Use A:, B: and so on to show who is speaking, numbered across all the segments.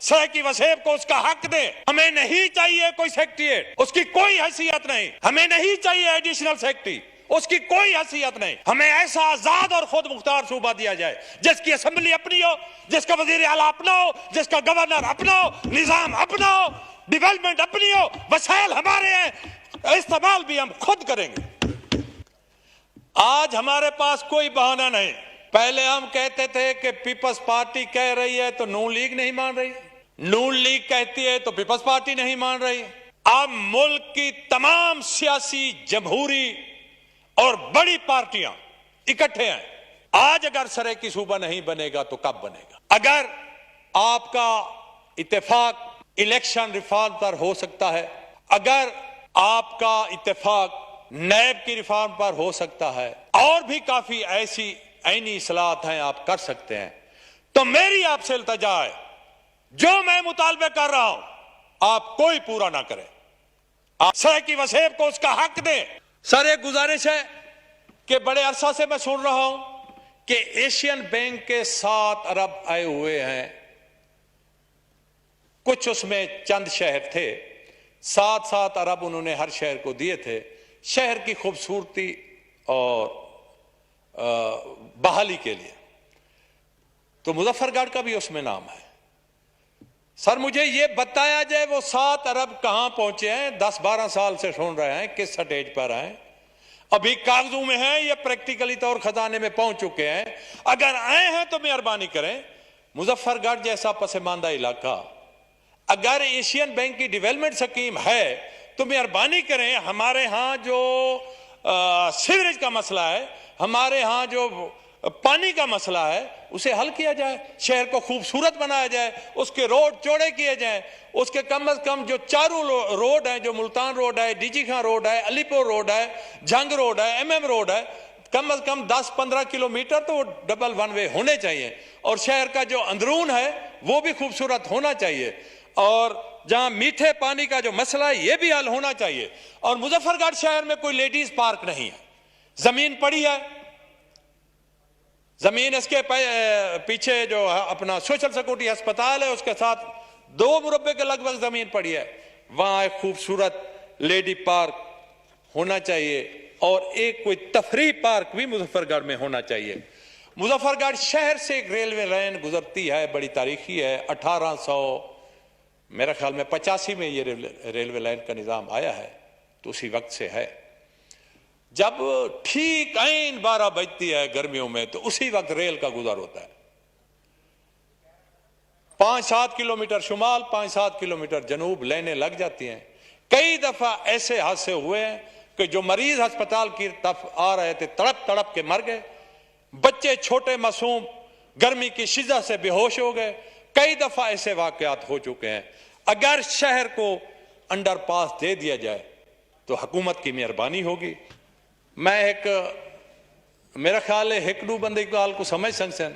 A: सह की वसेब को उसका हक दे। हमें नहीं चाहिए कोई सेक्रेटरीट, उसकी कोई हैसियत नहीं। हमें नहीं चाहिए एडिशनल सेक्रेटरी, उसकी कोई हैसियत नहीं। हमें ऐसा आजाद और खुद मुख्तार सूबा दिया जाए जिसकी असेंबली अपनी हो, जिसका वजीर आला अपना हो, जिसका गवर्नर अपना हो, निजाम अपना हो, डेवलपमेंट अपनी हो, वसाइल हमारे हैं, इस्तेमाल भी हम खुद करेंगे। आज हमारे पास कोई बहाना नहीं। पहले हम कहते थे कि पीपल्स पार्टी कह रही है तो नून लीग नहीं मान रही, नून लीग कहती है तो पीपल्स पार्टी नहीं मान रही। अब मुल्क की तमाम सियासी, जमहूरी और बड़ी पार्टियां इकट्ठे हैं। आज अगर सरेकी सूबा नहीं बनेगा तो कब बनेगा? अगर आपका इत्तेफाक इलेक्शन रिफॉर्म पर हो सकता है, अगर आपका इत्तेफाक नैब की रिफॉर्म पर हो सकता है, और भी काफी ऐसी ऐनी इस्लाहत हैं आप कर सकते हैं, तो मेरी आपसे इल्तिजा है, जो मैं मुतालबे कर रहा हूं आप कोई पूरा ना करें, आप सह की वसेब को उसका हक दें। सर, एक गुजारिश है कि बड़े अरसा से मैं सुन रहा हूं कि एशियन बैंक के 7 अरब आए हुए हैं, कुछ उसमें चंद शहर थे, 7-7 अरब उन्होंने हर शहर को दिए थे शहर की खूबसूरती और बहाली के लिए। तो मुजफ्फरगढ़ का भी उसमें नाम है। सर, मुझे यह बताया जाए वो 7 अरब कहां पहुंचे हैं? 10-12 साल से सुन रहे हैं, किस स्टेज पर हैं? अभी कागजों में हैं या प्रैक्टिकली तौर खजाने में पहुंच चुके हैं? अगर आए हैं तो मेहरबानी करें, मुजफ्फरगढ़ जैसा पसमानदा इलाका, अगर एशियन बैंक की डेवलपमेंट स्कीम है तो मेहरबानी करें, हमारे यहां जो सीवरेज का मसला है, हमारे यहां जो पानी का मसला है, उसे हल किया जाए, शहर को खूबसूरत बनाया जाए, उसके रोड चौड़े किए जाएं, उसके कम से कम जो चारों रोड हैं, जो मुल्तान रोड है, डीजी खां रोड है, अलीपुर रोड है, जंग रोड है, एमएम रोड है, कम से कम 10-15 किलोमीटर तो डबल वन वे होने चाहिए, और शहर का जो अंदरून है वो भी खूबसूरत होना चाहिए, और जहां मीठे पानी का जो मसला है ये भी हल होना चाहिए। और मुजफ्फरगढ़ शहर में कोई लेडीज पार्क नहीं है, जमीन पड़ी है, जमीन इसके पीछे जो अपना सोशल सिक्योरिटी अस्पताल है उसके साथ 2 मुरब्बे के लगभग जमीन पड़ी है, वहां एक खूबसूरत लेडी पार्क होना चाहिए, और एक कोई तफरी पार्क भी मुजफ्फरगढ़ में होना चाहिए। मुजफ्फरगढ़ शहर से एक रेलवे लाइन गुजरती है, बड़ी तारीखी है, 1800 मेरे ख्याल में 85 में ये रेलवे लाइन का निजाम आया है, तो उसी वक्त से है। जब ठीक ऐन 12 बजती है गर्मियों में तो उसी वक्त रेल का गुजर होता है। 5-7 किलोमीटर शुमाल, 5-7 किलोमीटर जनूब लाइनें लग जाती हैं। कई दफा ऐसे हादसे हुए हैं कि जो मरीज अस्पताल की तरफ आ रहे थे तड़प तड़प के मर गए, बच्चे छोटे मासूम गर्मी की शिद्दत से बेहोश हो गए। कई दफा ऐसे वाकयात हो चुके हैं। अगर शहर को अंडरपास दे दिया जाए तो हुकूमत की मेहरबानी होगी। मैं मेरा ख्याल है हिकड़ू बंदे को समझ सकन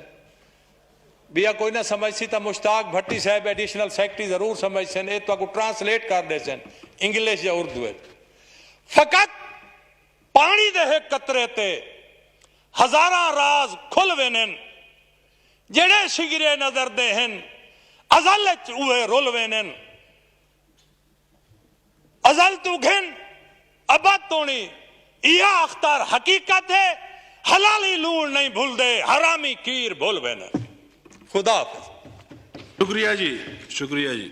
A: बिया कोई ना समझ सी तो मुश्ताक भट्टी साहब एडिशनल सेक्रेटरी जरूर समझ सन, ये तो ट्रांसलेट कर दे सन इंग्लिश या उर्दू। फकत पानी दे एक कतरे ते हजारा राज खुल वेनन, जेड़े शिगरे नजर दे हन अजल उहे रुल वेनन, अजल तू घिन अबद तोनी, यह अख्तार हकीकत है, हलाली लूण नहीं भूल दे, हरामी कीर भूल वेनन। खुदा हाफिज।
B: शुक्रिया जी, शुक्रिया जी।